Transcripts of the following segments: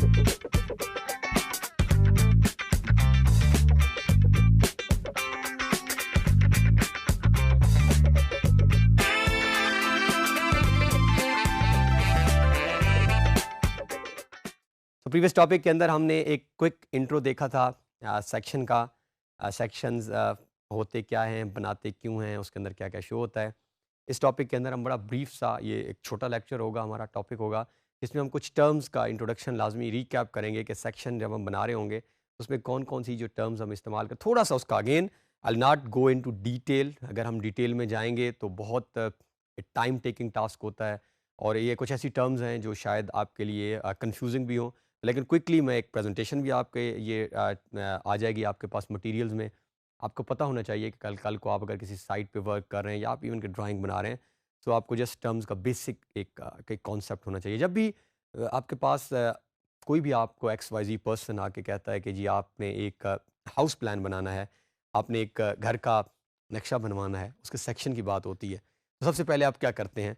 तो previous topic के अंदर हमने एक क्विक इंट्रो देखा था सेक्शन का। सेक्शंस होते क्या हैं, बनाते क्यों हैं, उसके अंदर क्या क्या शो होता है। इस टॉपिक के अंदर हम बड़ा ब्रीफ सा, ये एक छोटा लेक्चर होगा, हमारा टॉपिक होगा, जिसमें हम कुछ टर्म्स का इंट्रोडक्शन लाजमी रीकैप करेंगे कि सेक्शन जब हम बना रहे होंगे उसमें कौन कौन सी जो टर्म्स हम इस्तेमाल कर, थोड़ा सा उसका again I not go into detail. अगर हम डिटेल में जाएंगे तो बहुत टाइम टेकिंग टास्क होता है, और ये कुछ ऐसी टर्म्स हैं जो शायद आपके लिए कंफ्यूजिंग भी हों। लेकिन क्विकली मैं एक प्रेजेंटेशन भी आपके ये आ जाएगी आपके पास मटेरियल्स में। आपको पता होना चाहिए कि कल कल को आप अगर किसी साइट पे वर्क कर रहे हैं या आप इवन के ड्राइंग बना रहे हैं, तो आपको जस्ट टर्म्स का बेसिक एक कॉन्सेप्ट होना चाहिए। जब भी आपके पास कोई भी आपको एक्स वाई जी पर्सन आके कहता है कि जी आपने एक हाउस प्लान बनाना है, आपने एक घर का नक्शा बनवाना है, उसके सेक्शन की बात होती है, तो सबसे पहले आप क्या करते हैं?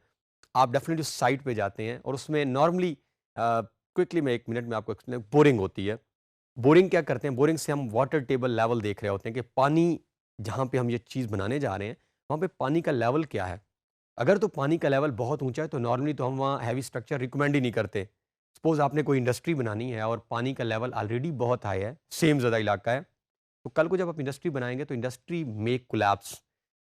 आप डेफिनेटली उस साइट पे जाते हैं और उसमें नॉर्मली क्विकली मैं 1 मिनट में आपको एक्सप्लेन, बोरिंग होती है। बोरिंग क्या करते हैं? बोरिंग से हम वाटर टेबल लेवल देख रहे होते हैं कि पानी जहाँ पे हम ये चीज़ बनाने जा रहे हैं, वहाँ पे पानी का लेवल क्या है? अगर तो पानी का लेवल बहुत ऊँचा है तो नॉर्मली तो हम वहाँ हैवी स्ट्रक्चर रिकमेंड ही नहीं करते। सपोज़ आपने कोई इंडस्ट्री बनानी है और पानी का लेवल ऑलरेडी बहुत हाई है, सेम ज़्यादा इलाका है, तो कल को जब आप इंडस्ट्री बनाएँगे तो इंडस्ट्री मे कोलैप्स,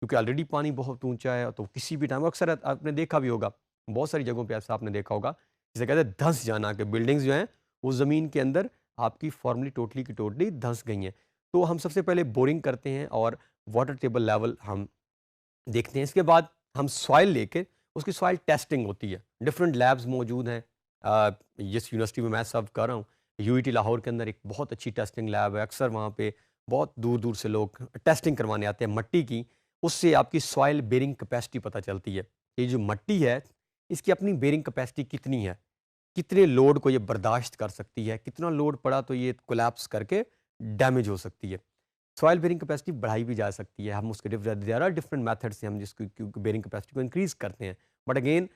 क्योंकि ऑलरेडी पानी बहुत ऊँचा है, तो किसी भी टाइम अक्सर आपने देखा भी होगा, बहुत सारी जगहों पे ऐसा आपने देखा होगा, जिसे कहते हैं धँस जाना, कि बिल्डिंग्स जो हैं वो ज़मीन के अंदर आपकी फॉर्मली टोटली की टोटली धँस गई हैं। तो हम सबसे पहले बोरिंग करते हैं और वाटर टेबल लेवल हम देखते हैं। इसके बाद हम सॉइल लेके उसकी सॉइल टेस्टिंग होती है। डिफरेंट लैब्स मौजूद हैं। जिस यूनिवर्सिटी में मैं सर्व कर रहा हूँ, यूईटी लाहौर के अंदर एक बहुत अच्छी टेस्टिंग लैब है। अक्सर वहाँ पे बहुत दूर-दूर से लोग टेस्टिंग करवाने आते हैं मट्टी की। उससे आपकी सॉइल बेयरिंग कैपेसिटी पता चलती है। ये जो मट्टी है, इसकी अपनी बेयरिंग कैपेसिटी कितनी है? कितने लोड को ये बर्दाश्त कर सकती है? कितना लोड पड़ा तो ये कोलैप्स करके डैमेज हो सकती है? सॉइल बेयरिंग कैपेसिटी बढ़ाई भी जा सकती है। हम उसके देयर आर डिफरेंट मेथड्स से हम जिसको बेयरिंग कैपेसिटी को इंक्रीज़ करते हैं। बट अगेन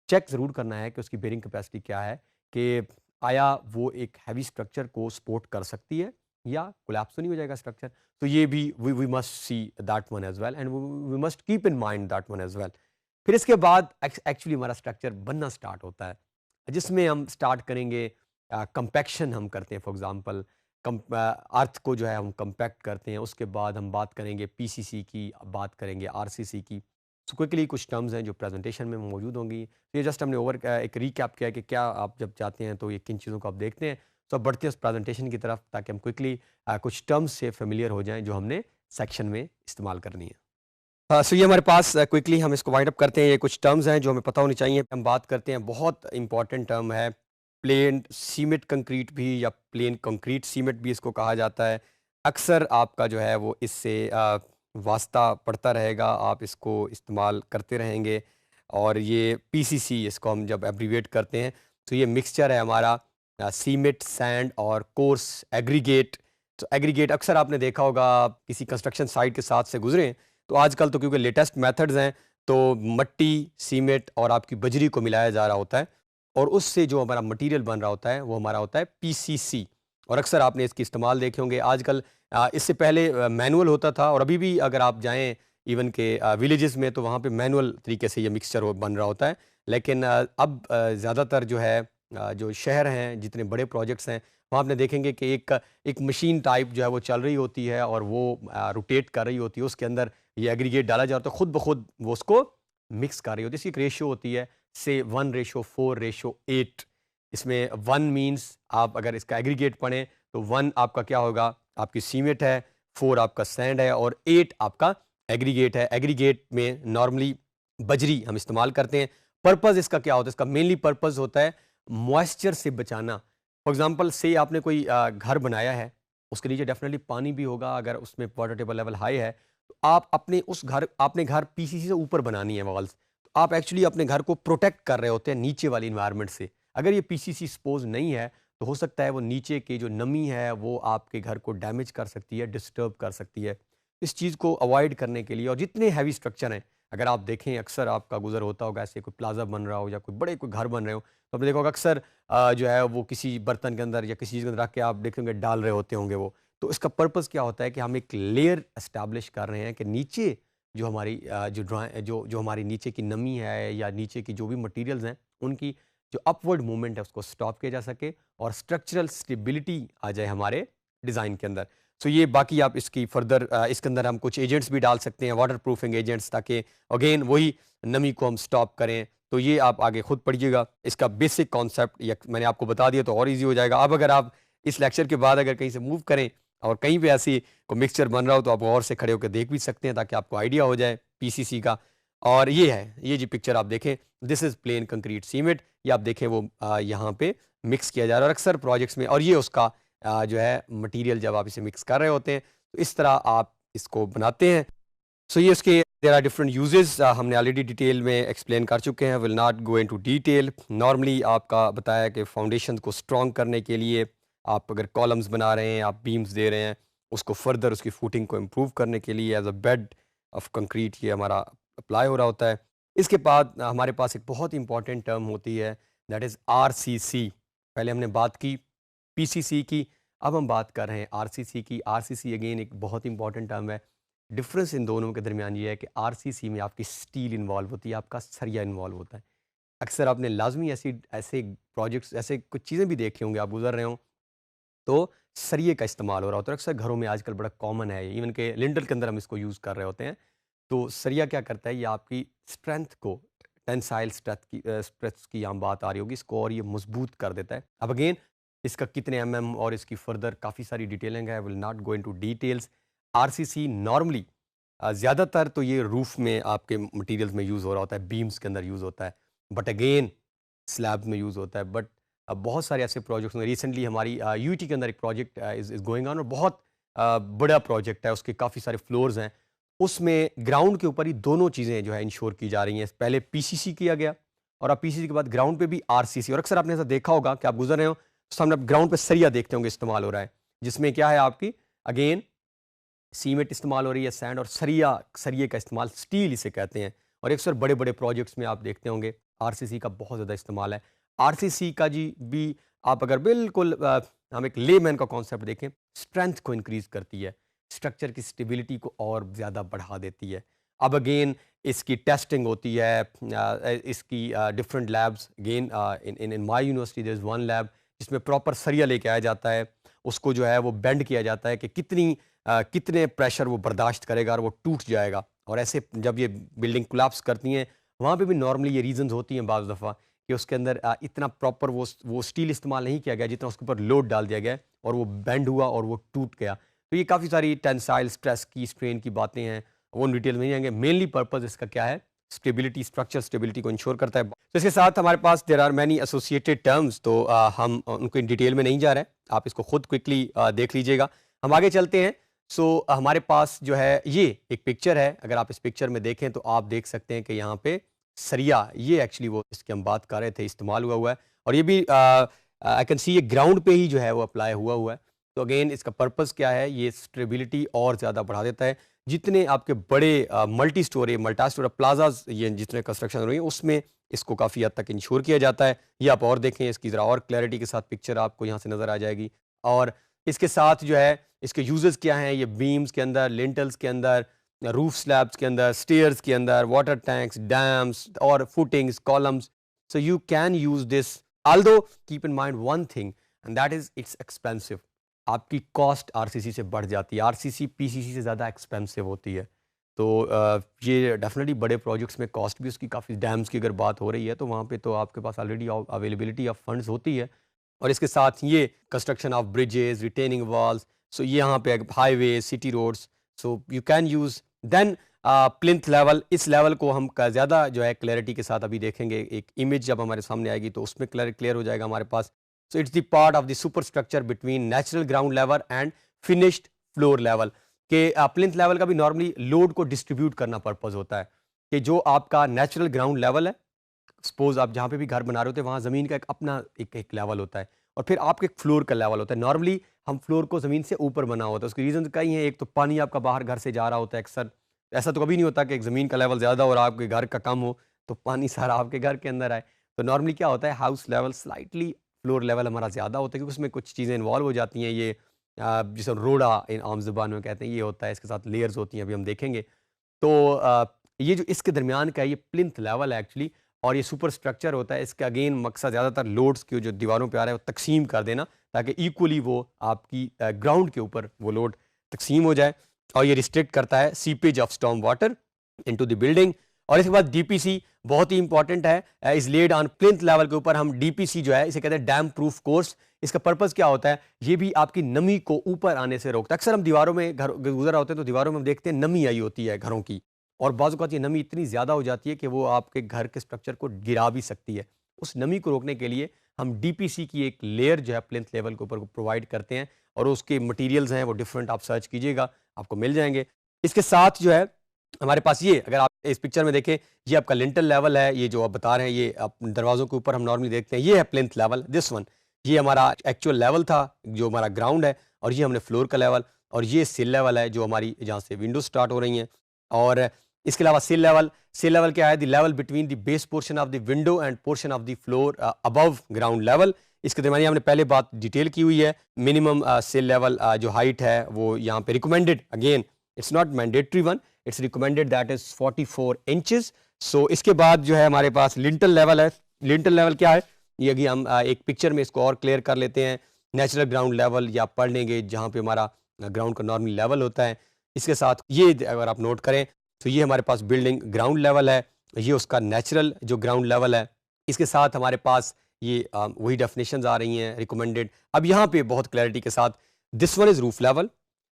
चेक ज़रूर करना है कि उसकी बेयरिंग कैपेसिटी क्या है, कि आया वो एक हैवी स्ट्रक्चर को सपोर्ट कर सकती है या कोलैप्स तो नहीं हो जाएगा स्ट्रक्चर। तो ये भी we must see that one as well, and we must keep in mind that one as well. फिर इसके बाद एक्चुअली हमारा स्ट्रक्चर बनना स्टार्ट होता है, जिसमें हम स्टार्ट करेंगे कंपैक्शन हम करते हैं। फॉर एग्ज़ाम्पल अर्थ को जो है हम कंपैक्ट करते हैं। उसके बाद हम बात करेंगे पीसीसी की, बात करेंगे आरसीसी की। सो क्विकली कुछ टर्म्स हैं जो प्रेजेंटेशन में मौजूद होंगी। तो ये जस्ट हमने एक रीकैप किया है कि क्या आप जब जाते हैं तो ये किन चीज़ों को आप देखते हैं। तो अब बढ़ते हैं उस प्रेजेंटेशन की तरफ, ताकि हम क्विकली कुछ टर्म्स से फेमिलियर हो जाएँ जो हमने सेक्शन में इस्तेमाल करनी है। सो ये हमारे पास क्विकली हम इसको वाइंड अप करते हैं। ये कुछ टर्म्स हैं जो हमें पता होनी चाहिए। हम बात करते हैं, बहुत इंपॉर्टेंट टर्म है प्लेन सीमेंट कंक्रीट भी, या प्लेन कंक्रीट सीमेंट भी इसको कहा जाता है। अक्सर आपका जो है वो इससे वास्ता पड़ता रहेगा, आप इसको इस्तेमाल करते रहेंगे। और ये पीसीसी, इसको हम जब एब्रीविएट करते हैं, तो ये मिक्सचर है हमारा सीमेंट, सैंड और कोर्स एग्रीगेट। तो एग्रीगेट अक्सर आपने देखा होगा, आप किसी कंस्ट्रक्शन साइट के साथ से गुजरें तो आजकल तो क्योंकि लेटेस्ट मेथड्स हैं, तो मट्टी, सीमेंट और आपकी बजरी को मिलाया जा रहा होता है, और उससे जो हमारा मटेरियल बन रहा होता है वो हमारा होता है पीसीसी। और अक्सर आपने इसकी इस्तेमाल देखे होंगे। आजकल इससे पहले मैनुअल होता था, और अभी भी अगर आप जाएं इवन के विलेजेस में, तो वहाँ पे मैनुअल तरीके से ये मिक्सचर बन रहा होता है। लेकिन अब ज़्यादातर जो है जो शहर हैं, जितने बड़े प्रोजेक्ट्स हैं, वहाँ आपने देखेंगे कि एक मशीन टाइप जो है वो चल रही होती है, और वो रोटेट कर रही होती है। उसके अंदर ये एग्रीगेट डाला जाता है, खुद ब खुद वो उसको मिक्स कर रही होती है। इसकी एक रेशियो होती है, से 1:4:8। इसमें 1 मीन्स, आप अगर इसका एग्रीगेट पढ़ें तो 1 आपका क्या होगा, आपकी सीमेंट है, 4 आपका सैंड है, और 8 आपका एग्रीगेट है। एग्रीगेट में नॉर्मली बजरी हम इस्तेमाल करते हैं। पर्पज़ इसका क्या होता है? इसका मेनली पर्पज़ होता है मॉइस्चर से बचाना। फॉर एग्ज़ाम्पल से आपने कोई घर बनाया है, उसके नीचे डेफ़िनेटली पानी भी होगा। अगर उसमें वाटर टेबल लेवल हाई है, तो आप अपने घर पीसीसी से ऊपर बनानी है वॉल्स। तो आप एक्चुअली अपने घर को प्रोटेक्ट कर रहे होते हैं नीचे वाली एनवायरनमेंट से। अगर ये पीसीसी सपोज़ नहीं है, तो हो सकता है वो नीचे की जो नमी है वो आपके घर को डैमेज कर सकती है, डिस्टर्ब कर सकती है। इस चीज़ को अवॉइड करने के लिए, और जितने हैवी स्ट्रक्चर हैं, अगर आप देखें अक्सर आपका गुज़र होता होगा, ऐसे कोई प्लाज़ा बन रहा हो या कोई बड़े कोई घर बन रहे हो, तो आपने देखा होगा अक्सर जो है वो किसी बर्तन के अंदर या किसी चीज़ के अंदर रख के आप देखेंगे डाल रहे होते होंगे वो। तो इसका पर्पज़ क्या होता है कि हम एक लेयर एस्टैब्लिश कर रहे हैं कि नीचे जो हमारी जो हमारी नीचे की नमी है या नीचे की जो भी मटीरियल्स हैं, उनकी जो अपवर्ड मूवमेंट है उसको स्टॉप किया जा सके और स्ट्रक्चरल स्टेबिलिटी आ जाए हमारे डिज़ाइन के अंदर। सो ये बाकी आप इसकी फर्दर इसके अंदर हम कुछ एजेंट्स भी डाल सकते हैं, वाटर प्रूफिंग एजेंट्स, ताकि अगेन वही नमी को हम स्टॉप करें। तो ये आप आगे खुद पढ़िएगा। इसका बेसिक कॉन्सेप्ट या मैंने आपको बता दिया तो और ईज़ी हो जाएगा। अब अगर आप इस लेक्चर के बाद अगर कहीं से मूव करें और कहीं पे ऐसी कोई मिक्सचर बन रहा हो तो आप गौर से खड़े होकर देख भी सकते हैं ताकि आपको आइडिया हो जाए पीसीसी का। और ये है, ये जी पिक्चर आप देखें, this is plane concrete cement. ये आप देखें वो यहाँ पे मिक्स किया जा रहा है और अक्सर प्रोजेक्ट्स में, और ये उसका जो है मटेरियल जब आप इसे मिक्स कर रहे होते हैं तो इस तरह आप इसको बनाते हैं। सो ये उसके देयर आर डिफरेंट यूजेस, हमने ऑलरेडी डिटेल में एक्सप्लेन कर चुके हैं, will not go into detail. Normally आपका बताया कि फाउंडेशन को स्ट्रॉन्ग करने के लिए आप अगर कॉलम्स बना रहे हैं, आप बीम्स दे रहे हैं, उसको फर्दर उसकी फुटिंग को इम्प्रूव करने के लिए as a bed of concrete ये हमारा अप्लाई हो रहा होता है। इसके बाद हमारे पास एक बहुत इंपॉर्टेंट टर्म होती है, दैट इज़ आरसीसी। पहले हमने बात की पीसीसी की, अब हम बात कर रहे हैं आरसीसी की। आरसीसी अगेन एक बहुत इंपॉर्टेंट टर्म है। डिफरेंस इन दोनों के दरमियान ये है कि आरसीसी में आपकी स्टील इन्वॉल्व होती है, आपका सरिया इन्वॉल्व होता है। अक्सर आपने लाजमी ऐसी ऐसे प्रोजेक्ट्स, ऐसे कुछ चीज़ें भी देखी होंगी, आप गुजर रहे हो तो सरिये का इस्तेमाल हो रहा होता है। अक्सर घरों में आजकल बड़ा कॉमन है, इवन के लिंटल के अंदर हम इसको यूज़ कर रहे होते हैं। तो सरिया क्या करता है, ये आपकी स्ट्रेंथ को, टेंसाइल स्ट्रेंथ की यहाँ बात आ रही होगी, इसको और ये मजबूत कर देता है। अब अगेन इसका कितने एमएम और इसकी फर्दर काफ़ी सारी डिटेलिंग है, will not go into details. RCC normally ज़्यादातर तो ये रूफ में आपके मटेरियल्स में यूज़ हो रहा होता है, बीम्स के अंदर यूज़ होता है, बट अगेन स्लैब में यूज़ होता है। बट बहुत सारे ऐसे प्रोजेक्ट्स में रिसेंटली हमारी यूटी के अंदर एक प्रोजेक्ट इज़ गोइंग ऑन और बहुत बड़ा प्रोजेक्ट है, उसके काफ़ी सारे फ्लोर्स हैं। उसमें ग्राउंड के ऊपर ही दोनों चीज़ें जो है इंश्योर की जा रही हैं। पहले पीसीसी किया गया और अब पीसीसी के बाद ग्राउंड पे भी आरसीसी। और अक्सर आपने ऐसा देखा होगा कि आप गुजर रहे हो तो सामने आप ग्राउंड पे सरिया देखते होंगे इस्तेमाल हो रहा है, जिसमें क्या है आपकी अगेन सीमेंट इस्तेमाल हो रही है, सैंड और सरिये का इस्तेमाल, स्टील इसे कहते हैं। और अक्सर बड़े-बड़े प्रोजेक्ट्स में आप देखते होंगे आरसीसी का बहुत ज़्यादा इस्तेमाल है। आरसीसी का जी भी आप अगर बिल्कुल हम एक लेमैन का कॉन्सेप्ट देखें, स्ट्रेंथ को इंक्रीज़ करती है, स्ट्रक्चर की स्टेबिलिटी को और ज़्यादा बढ़ा देती है। अब अगेन इसकी टेस्टिंग होती है, इसकी different labs, again in in in my university there is one lab जिसमें प्रॉपर सरिया लेके आया जाता है। उसको जो है वो बेंड किया जाता है कि कितने प्रेशर वो बर्दाश्त करेगा और वो टूट जाएगा। और ऐसे जब ये बिल्डिंग कोलैप्स करती हैं, वहाँ पे भी नॉर्मली ये रीज़न्स होती हैं बाज़ दफ़ा कि उसके अंदर इतना प्रॉपर वो स्टील इस्तेमाल नहीं किया गया जितना उसके ऊपर लोड डाल दिया गया है और वो बेंड हुआ और वो टूट गया। तो ये काफ़ी सारी टेंसाइल स्ट्रेस की, स्ट्रेन की बातें हैं, वो डिटेल में नहीं जाएँगे। मेनली पर्पज़ इसका क्या है, स्टेबिलिटी, स्ट्रक्चर स्टेबिलिटी को इंश्योर करता है। तो इसके साथ हमारे पास there are many associated terms, तो हम उनको इन डिटेल में नहीं जा रहे हैं, आप इसको खुद क्विकली देख लीजिएगा। हम आगे चलते हैं। सो हमारे पास जो है ये एक पिक्चर है, अगर आप इस पिक्चर में देखें तो आप देख सकते हैं कि यहाँ पे सरिया, ये एक्चुअली वो जिसकी हम बात कर रहे थे, इस्तेमाल हुआ है और ये भी आई कैन सी ये ग्राउंड पे ही जो है वो अप्लाई हुआ है। तो अगेन इसका पर्पस क्या है, ये स्टेबिलिटी और ज़्यादा बढ़ा देता है। जितने आपके बड़े मल्टी स्टोरी प्लाजाज, ये जितने कंस्ट्रक्शन हो रही है उसमें इसको काफ़ी हद तक इंश्योर किया जाता है। ये आप और देखें, इसकी ज़रा और क्लैरिटी के साथ पिक्चर आपको यहाँ से नज़र आ जाएगी। और इसके साथ जो है इसके यूजेस क्या हैं, ये बीम्स के अंदर, लिंटल्स के अंदर, रूफ स्लैब्स के अंदर, स्टेयर्स के अंदर, वाटर टैंक्स, डैम्स और footings, columns. So you can use this, although keep in mind one thing and that is it's expensive. आपकी कॉस्ट आरसीसी से बढ़ जाती है, आरसीसी पीसीसी से ज़्यादा एक्सपेंसिव होती है। तो ये डेफिनेटली बड़े प्रोजेक्ट्स में कॉस्ट भी उसकी काफ़ी, डैम्स की अगर बात हो रही है तो वहाँ पे तो आपके पास ऑलरेडी अवेलेबिलिटी ऑफ फंड्स होती है। और इसके साथ ये construction of bridges, retaining walls, so ये यहाँ पे highway, city roads, so you can use then plinth level. इस लेवल को हम ज़्यादा जो है क्लैरिटी के साथ अभी देखेंगे, एक इमेज जब हमारे सामने आएगी तो उसमें क्लियर हो जाएगा हमारे पास। So it's the part of the super structure between natural ground level and finished floor level के। प्लिंथ लेवल का भी नॉर्मली लोड को डिस्ट्रीब्यूट करना पर्पज होता है कि जो आपका नेचुरल ग्राउंड लेवल है, सपोज आप जहाँ पे भी घर बना रहे होते हैं वहाँ ज़मीन का एक अपना एक लेवल होता है और फिर आपके एक फ्लोर का लेवल होता है। नॉर्मली हम फ्लोर को ज़मीन से ऊपर बना होता है, उसकी रीज़न कई हैं। एक तो पानी आपका बाहर घर से जा रहा होता है अक्सर, ऐसा तो कभी नहीं होता कि एक ज़मीन का लेवल ज़्यादा और आपके घर का कम हो तो पानी सारा आपके घर के अंदर आए। तो नॉर्मली क्या होता है, house level slightly floor level हमारा ज़्यादा होता है, क्योंकि उसमें कुछ चीज़ें इन्वॉल्व हो जाती हैं। ये जिसे रोड़ा इन आम ज़ुबान में कहते हैं, ये होता है, इसके साथ लेयर्स होती हैं, अभी हम देखेंगे। तो ये जो इसके दरमियान का ये प्लिंथ लेवल है एक्चुअली, और ये सुपर स्ट्रक्चर होता है। इसका अगेन मकसद ज़्यादातर लोड्स की जो दीवारों पे आ रहा है वो तकसीम कर देना, ताकि इक्वली वो आपकी ग्राउंड के ऊपर वो लोड तकसीम हो जाए। और ये रिस्ट्रिक्ट करता है seepage of storm water into the building. और इसके बाद डीपीसी बहुत ही इंपॉर्टेंट है, इस लेड ऑन प्लिंथ लेवल के ऊपर हम डीपीसी जो है इसे कहते हैं डैम प्रूफ कोर्स। इसका पर्पस क्या होता है, ये भी आपकी नमी को ऊपर आने से रोकता है। अक्सर हम दीवारों में घर गुजर होते हैं तो दीवारों में हम देखते हैं नमी आई होती है घरों की, और बाज़ औक़ात ये नमी इतनी ज़्यादा हो जाती है कि वो आपके घर के स्ट्रक्चर को गिरा भी सकती है। उस नमी को रोकने के लिए हम डीपीसी की एक लेयर जो है प्लिंथ लेवल के ऊपर प्रोवाइड करते हैं, और उसके मटेरियल्स हैं वो डिफरेंट, आप सर्च कीजिएगा आपको मिल जाएंगे। इसके साथ जो है हमारे पास ये, अगर आप इस पिक्चर में देखें, ये आपका लिंटल लेवल है, ये जो आप बता रहे हैं, ये आप दरवाज़ों के ऊपर हम नॉर्मली देखते हैं, ये है प्लिंथ लेवल, दिस वन। ये हमारा एक्चुअल लेवल था जो हमारा ग्राउंड है, और ये हमने फ्लोर का लेवल, और ये सिल लेवल है जो हमारी जहाँ से विंडो स्टार्ट हो रही हैं। और इसके अलावा सिल लेवल क्या है, the level between the base portion of the window end portion of the floor above ground level. इसके दरमियान हमने पहले बात डिटेल की हुई है। मिनिमम सिल लेवल जो हाइट है वो यहाँ पे recommended, again it's not mandatory one, it's recommended, that is 44 inches. So इसके बाद जो है हमारे पास लिंटल लेवल है। लिंटल लेवल क्या है, ये अभी हम एक पिक्चर में इसको और क्लियर कर लेते हैं। नेचुरल ग्राउंड लेवल या पढ़ लेंगे जहाँ पे हमारा ग्राउंड का नॉर्मल लेवल होता है। इसके साथ ये अगर आप नोट करें तो ये हमारे पास बिल्डिंग ग्राउंड लेवल है, ये उसका नेचुरल जो ग्राउंड लेवल है। इसके साथ हमारे पास ये वही डेफिनेशंस आ रही हैं रिकमेंडेड। अब यहाँ पे बहुत क्लैरिटी के साथ, this one is roof level,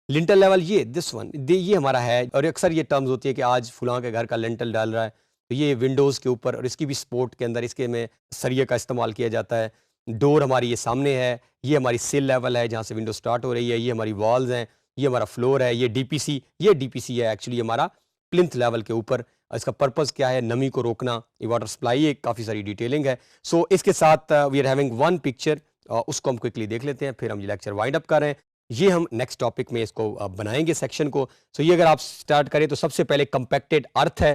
lintel level ये दिस वन ये हमारा है। और अक्सर ये टर्म्स होती है कि आज फुलां के घर का लिंटल डाल रहा है, तो ये विंडोज़ के ऊपर, और इसकी भी सपोर्ट के अंदर इसके में सरिये का इस्तेमाल किया जाता है। डोर हमारी ये सामने है, ये हमारी सिल लेवल है जहाँ से विंडो स्टार्ट हो रही है, ये हमारी वॉल्स हैं, ये हमारा फ्लोर है, ये डीपीसी है एक्चुअली हमारा प्लिंथ लेवल के ऊपर। इसका पर्पस क्या है, नमी को रोकना, ये वाटर सप्लाई है, काफ़ी सारी डिटेलिंग है। सो इसके साथ we are having one picture, उसको हम क्विकली देख लेते हैं, फिर हम ये लेक्चर वाइंड अप कर रहे हैं। ये हम नेक्स्ट टॉपिक में इसको बनाएंगे सेक्शन को। सो ये अगर आप स्टार्ट करें तो सबसे पहले कंपैक्टेड अर्थ है,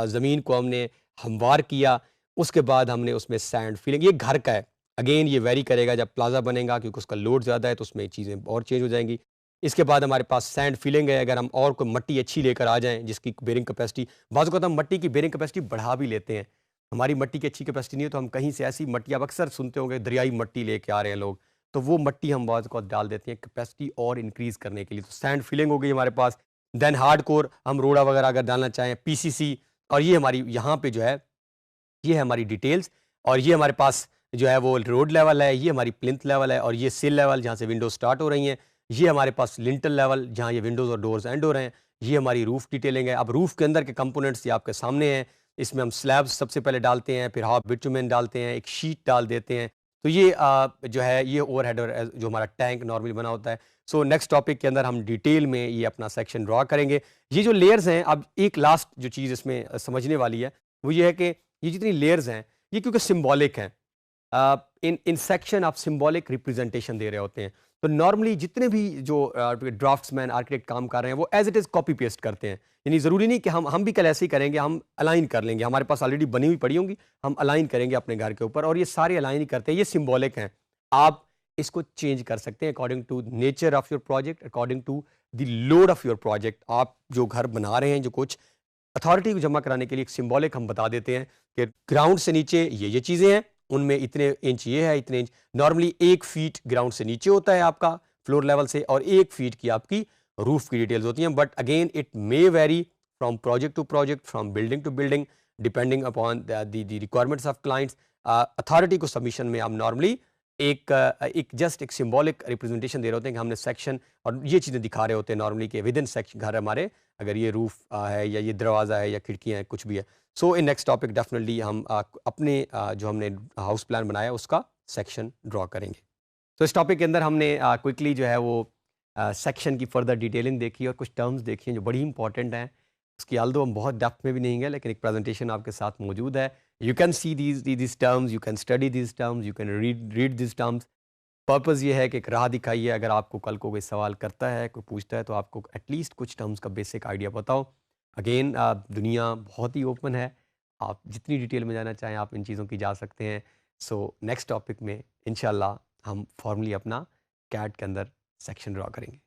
ज़मीन को हमने हमवार किया, उसके बाद हमने उसमें सैंड फिलिंग, ये घर का है। अगेन ये वेरी करेगा जब प्लाजा बनेगा, क्योंकि उसका लोड ज़्यादा है तो उसमें चीज़ें और चेंज हो जाएंगी। इसके बाद हमारे पास सैंड फिलिंग है, अगर हम और कोई मट्टी अच्छी लेकर आ जाएं जिसकी बेरिंग कैपेसिटी, बाज़ औक़ात हम मट्टी की बेरिंग कैपेसिटी बढ़ा भी लेते हैं। हमारी मट्टी की अच्छी कैपेसिटी नहीं है तो हम कहीं से ऐसी मट्टी, आप अक्सर सुनते होंगे दरियाई मट्टी लेके आ रहे हैं लोग, तो वो मट्टी हम बाज़ औक़ात डाल देते हैं कैपेसिटी और इंक्रीज़ करने के लिए। तो सैंड फिलिंग हो गई हमारे पास। देन हार्डकोर, हम रोड़ा वगैरह अगर डालना चाहें, पीसीसी, और ये हमारी यहाँ पे जो है ये है हमारी डिटेल्स। और ये हमारे पास जो है वो रोड लेवल है, ये हमारी प्लिंथ लेवल है, और ये सिल लेवल जहाँ से विंडोज स्टार्ट हो रही हैं। ये हमारे पास लिंटल लेवल जहाँ ये विंडोज़ और डोर्स एंड हो रहे हैं। ये हमारी रूफ डिटेलिंग है। अब रूफ के अंदर के कंपोनेंट्स ये आपके सामने हैं। इसमें हम स्लैब्स सबसे पहले डालते हैं, फिर हाफ बिटुमेन डालते हैं, एक शीट डाल देते हैं। तो ये जो है ये ओवरहेड और जो हमारा टैंक नॉर्मली बना होता है। सो नेक्स्ट टॉपिक के अंदर हम डिटेल में ये अपना सेक्शन ड्रॉ करेंगे। ये जो लेयर्स हैं, अब एक लास्ट जो चीज़ इसमें समझने वाली है वो ये है कि ये जितनी लेयर्स हैं ये क्योंकि सिंबॉलिक हैं, इन सेक्शन आप सिंबॉलिक रिप्रेजेंटेशन दे रहे होते हैं। तो नॉर्मली जितने भी जो ड्राफ्ट्समैन आर्किटेक्ट काम कर रहे हैं वो as it is copy paste करते हैं। यानी ज़रूरी नहीं कि हम भी कल ऐसे ही करेंगे, हम अलाइन कर लेंगे, हमारे पास ऑलरेडी बनी हुई पड़ी होंगी, हम अलाइन करेंगे अपने घर के ऊपर, और ये सारे अलाइन ही करते हैं, ये सिंबॉलिक हैं। आप इसको चेंज कर सकते हैं according to nature of your project, according to the load of your project. आप जो घर बना रहे हैं, जो कुछ अथॉरिटी को जमा कराने के लिए एक सिंबॉलिक हम बता देते हैं कि ग्राउंड से नीचे ये चीज़ें हैं, उनमें इतने इंच ये है, इतने इंच। नॉर्मली 1 फीट ग्राउंड से नीचे होता है आपका फ्लोर लेवल से, और 1 फीट की आपकी रूफ की डिटेल्स होती हैं। But again it may vary from project to project, from building to building, depending upon the requirements of clients. Authority को सबमिशन में हम नॉर्मली एक जस्ट एक सिंबॉलिक रिप्रेजेंटेशन दे रहे होते हैं कि हमने सेक्शन और ये चीज़ें दिखा रहे होते हैं नॉर्मली कि विद इन सेक्शन घर हमारे, अगर ये रूफ है या ये दरवाज़ा है या खिड़कियाँ हैं, कुछ भी है। सो इन नेक्स्ट टॉपिक डेफिनेटली हम अपने जो हमने हाउस प्लान बनाया उसका सेक्शन ड्रॉ करेंगे। तो इस टॉपिक के अंदर हमने क्विकली जो है वो सेक्शन की फर्दर डिटेलिंग देखी और कुछ टर्म्स देखी हैं जो बड़ी इंपॉर्टेंट हैं। उसकी आल्दो हम बहुत डेप्थ में भी नहीं गए, लेकिन एक प्रेजेंटेशन आपके साथ मौजूद है। You can see these terms, you can study these terms, you can read these terms। Purpose ये है कि एक राह दिखाइए, अगर आपको कल को कोई सवाल करता है, कोई पूछता है, तो आपको एटलीस्ट कुछ टर्म्स का बेसिक आइडिया पता हो। अगेन दुनिया बहुत ही ओपन है, आप जितनी डिटेल में जाना चाहें आप इन चीज़ों की जा सकते हैं। सो नेक्स्ट टॉपिक में इंशाल्लाह हम फॉर्मली अपना कैट के अंदर सेक्शन ड्रा करेंगे।